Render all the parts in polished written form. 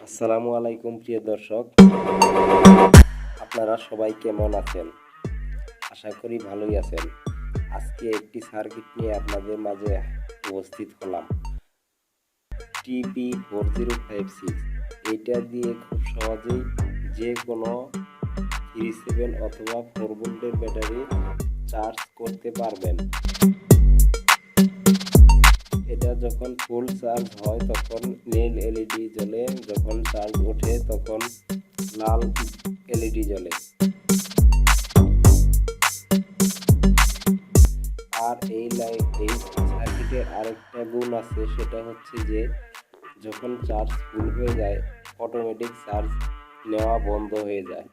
আসসালামু আলাইকুম প্রিয় দর্শক, আপনারা সবাই কেমন আছেন? আশা করি ভালোই আছেন। আজকে একটি সার্কিট নিয়ে আপনাদের মাঝে উপস্থিত হলাম। tp4056 এইটা দিয়ে খুব সহজেই যে কোনো 37 অথবা 4 ভোল্টের ব্যাটারি চার্জ করতে পারবেন। এটা যখন ফুল চার্জ হয় তখন নীল এলইডি জ্বলে, যখন চার্জ ওঠে তখন লাল এলইডি জ্বলে। আর এই সার্কিটের আরেকটা গুণ আছে, সেটা হচ্ছে যে যখন চার্জ ফুল হয়ে যায় অটোমেটিক চার্জ নেওয়া বন্ধ হয়ে যায়।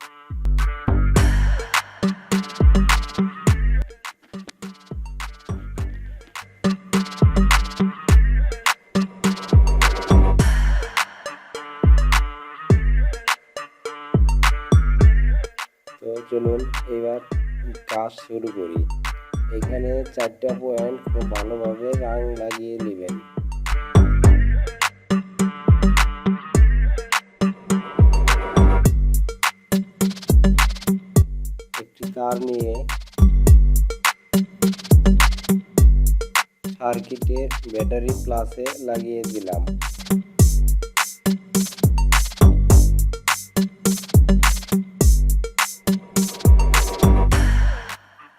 তো চলুন এবার কাজ শুরু করি। এখানে 4টা পয়েন্ট খুব ভালোভাবে রং লাগিয়ে নেবেন। একটি তার নিয়ে সার্কিটের ব্যাটারি প্লাসে লাগিয়ে দিলাম।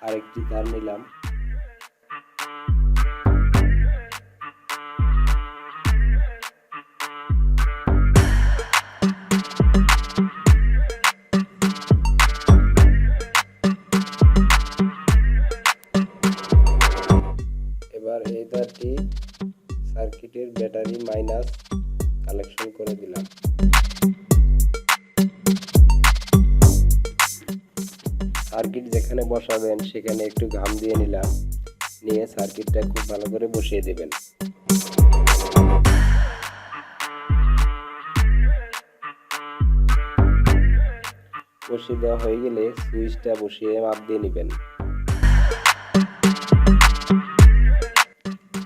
আরেকটি তার নিলাম। এবার এই তারটি সার্কিটের ব্যাটারি মাইনাস কানেকশন করে দিলাম। সার্কিট যেখানে বসাবেন সেখানে একটু ঘাম দিয়ে নিলাম, নিয়ে সার্কিটটা খুব ভালো করে বসিয়ে দেবেন। বসিয়ে দেওয়া হয়ে গেলে সুইচটা বসিয়ে মাপ দিয়ে নেবেন।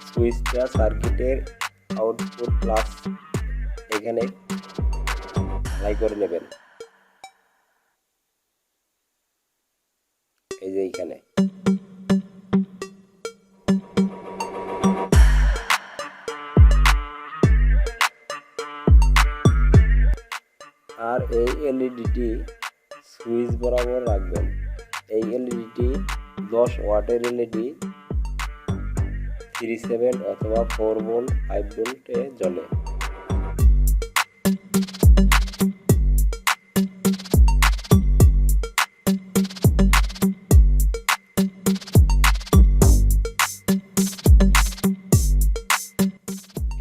সুইচটা সার্কিটের আউটপুট প্লাস এখানে ঢালাই করে নেবেন, এই যে এইখানে। আর এই এলইডিটি সুইচ বরাবর রাখবেন। এই এলইডিটি 10 ওয়াটের এলইডি 37 অথবা 4 ভোল্ট 5 ভোল্টে জ্বলে।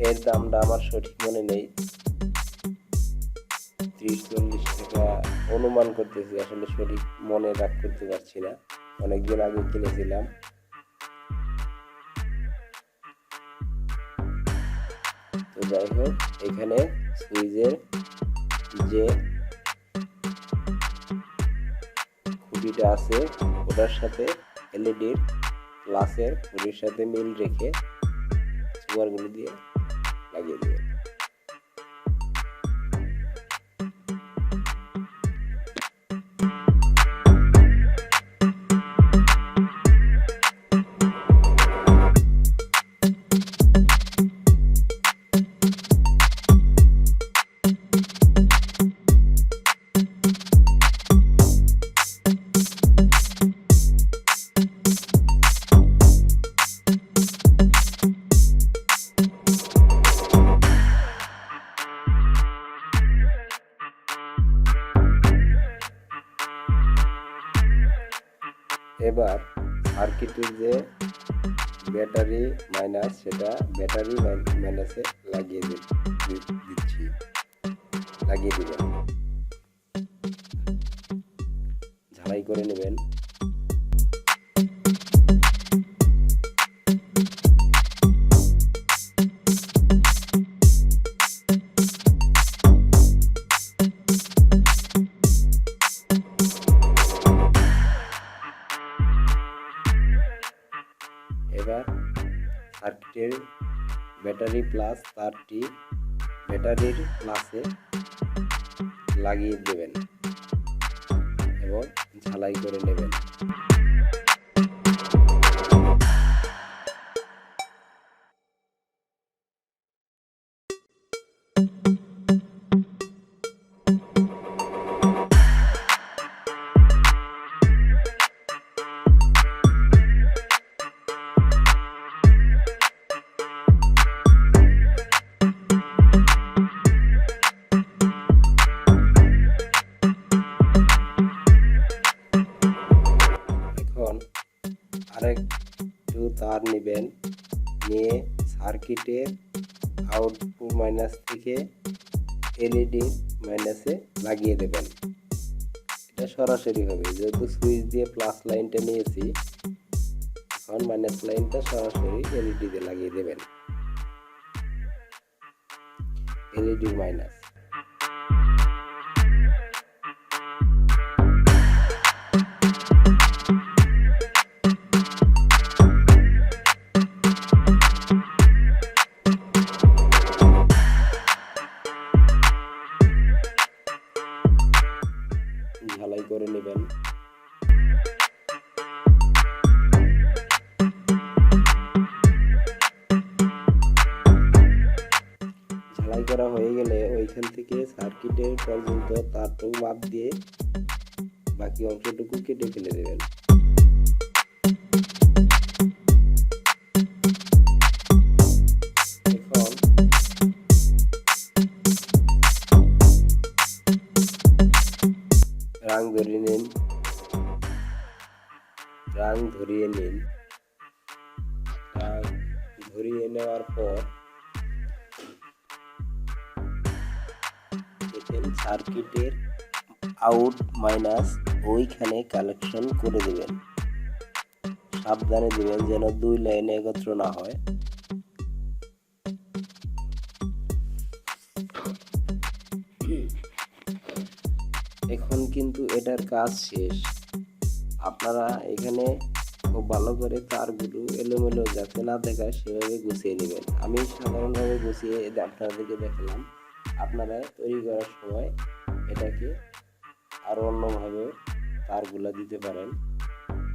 এর দামটা আমার সঠিক মনে নেই, 30-40 টাকা অনুমান করতেছি, আসলে সঠিক মনে করতে পারছি না, অনেকদিন আগে কিনেছিলাম। তো যাই হোক, এখানে সুইচের যে খুঁটিটা আছে ওটার সাথে এলইডির প্লাসের খুঁটির সাথে মিল রেখে সুইচগুলো দিয়ে লাগিয়ে দেবেন। এবার সার্কিটের যে ব্যাটারি মাইনাস, সেটা ব্যাটারি মাইনাসে লাগিয়ে দিবেন, ঝালাই করে নেবেন। এবার সার্কিটের ব্যাটারি প্লাস তারটি ব্যাটারির প্লাসে লাগিয়ে দেবেন এবং ঝালাই করে নেবেন। এখন আরেকটু তার নেবেন, নিয়ে সার্কিটের আউটপুট মাইনাস থেকে এলইডি মাইনাসে লাগিয়ে দেবেন। এটা সরাসরি হবে, যেহেতু সুইচ দিয়ে প্লাস লাইনটা নিয়েছি, এখন মাইনাস লাইনটা সরাসরি এলইডি দিয়ে লাগিয়ে দেবেন। এলইডি মাইনাস ঝালাই করে নেবেন। ঝালাই করা হয়ে গেলে ওইখান থেকে সার্কিটের পর্যন্ত তারটুকু মাপ দিয়ে বাকি অংশটুকু কেটে ফেলে দেবেন। এখন রাং ধরিয়ে নিন। রাং ধরিয়ে নেওয়ার পর দেখেন সার্কিটের আউট মাইনাস ওইখানে কালেকশন করে দিবেন। সাবধানে দিবেন যেন দুই লাইনে একত্র না হয়। এখন কিন্তু এটার কাজ শেষ। আপনারা এখানে খুব ভালো করে তারগুলো এলোমেলো যাতে না দেখায় সেভাবে গুছিয়ে নেবেন। আমি সাধারণভাবে গুছিয়ে আপনাদেরকে দেখালাম। আপনারা তৈরি করার সময় এটাকে আরো অন্যভাবে তারগুলা দিতে পারেন।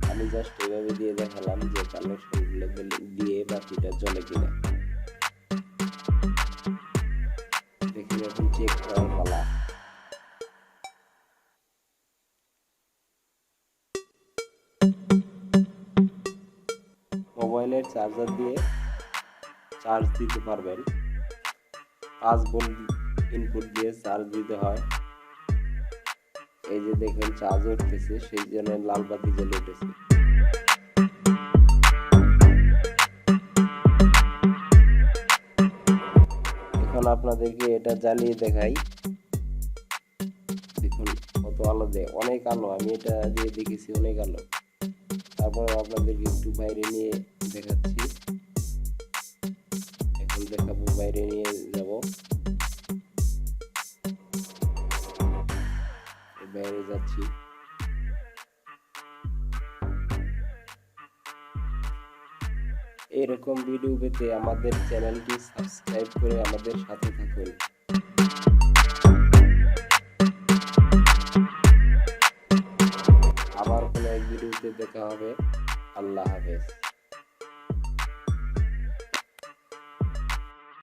আমি জাস্ট এভাবে দিয়ে দেখালাম যে কানেকশনগুলো দিয়ে বাকিটা চলে কিনা। দেখুন এখন চেক করার পালা। মোবাইলের চার্জার দিয়ে চার্জ দিতে পারবেন। 5 ভোল্ট ইনপুট দিয়ে চার্জ দিতে হয়। এই যে দেখেন চার্জ উঠতেছে, সেই জন্য লাল বাতি জ্বলে উঠেছে। এখন আপনাদেরকে এটা জ্বালিয়ে দেখাই। দেখুন কত আলো দেয়, অনেক আলো। আমি এটা দিয়ে দেখেছি অনেক আলো। তারপর আপনাদেরকে একটু বাইরে নিয়ে দেখাচ্ছি। এখন দেখাবো, বাইরে নিয়ে যাব। বাইরে যাচ্ছি। এরকম ভিডিও পেতে আমাদের চ্যানেলটি সাবস্ক্রাইব করে আমাদের সাথে থাকুন। আবার কোনো এক ভিডিওতে দেখা হবে। আল্লাহ হাফেজ।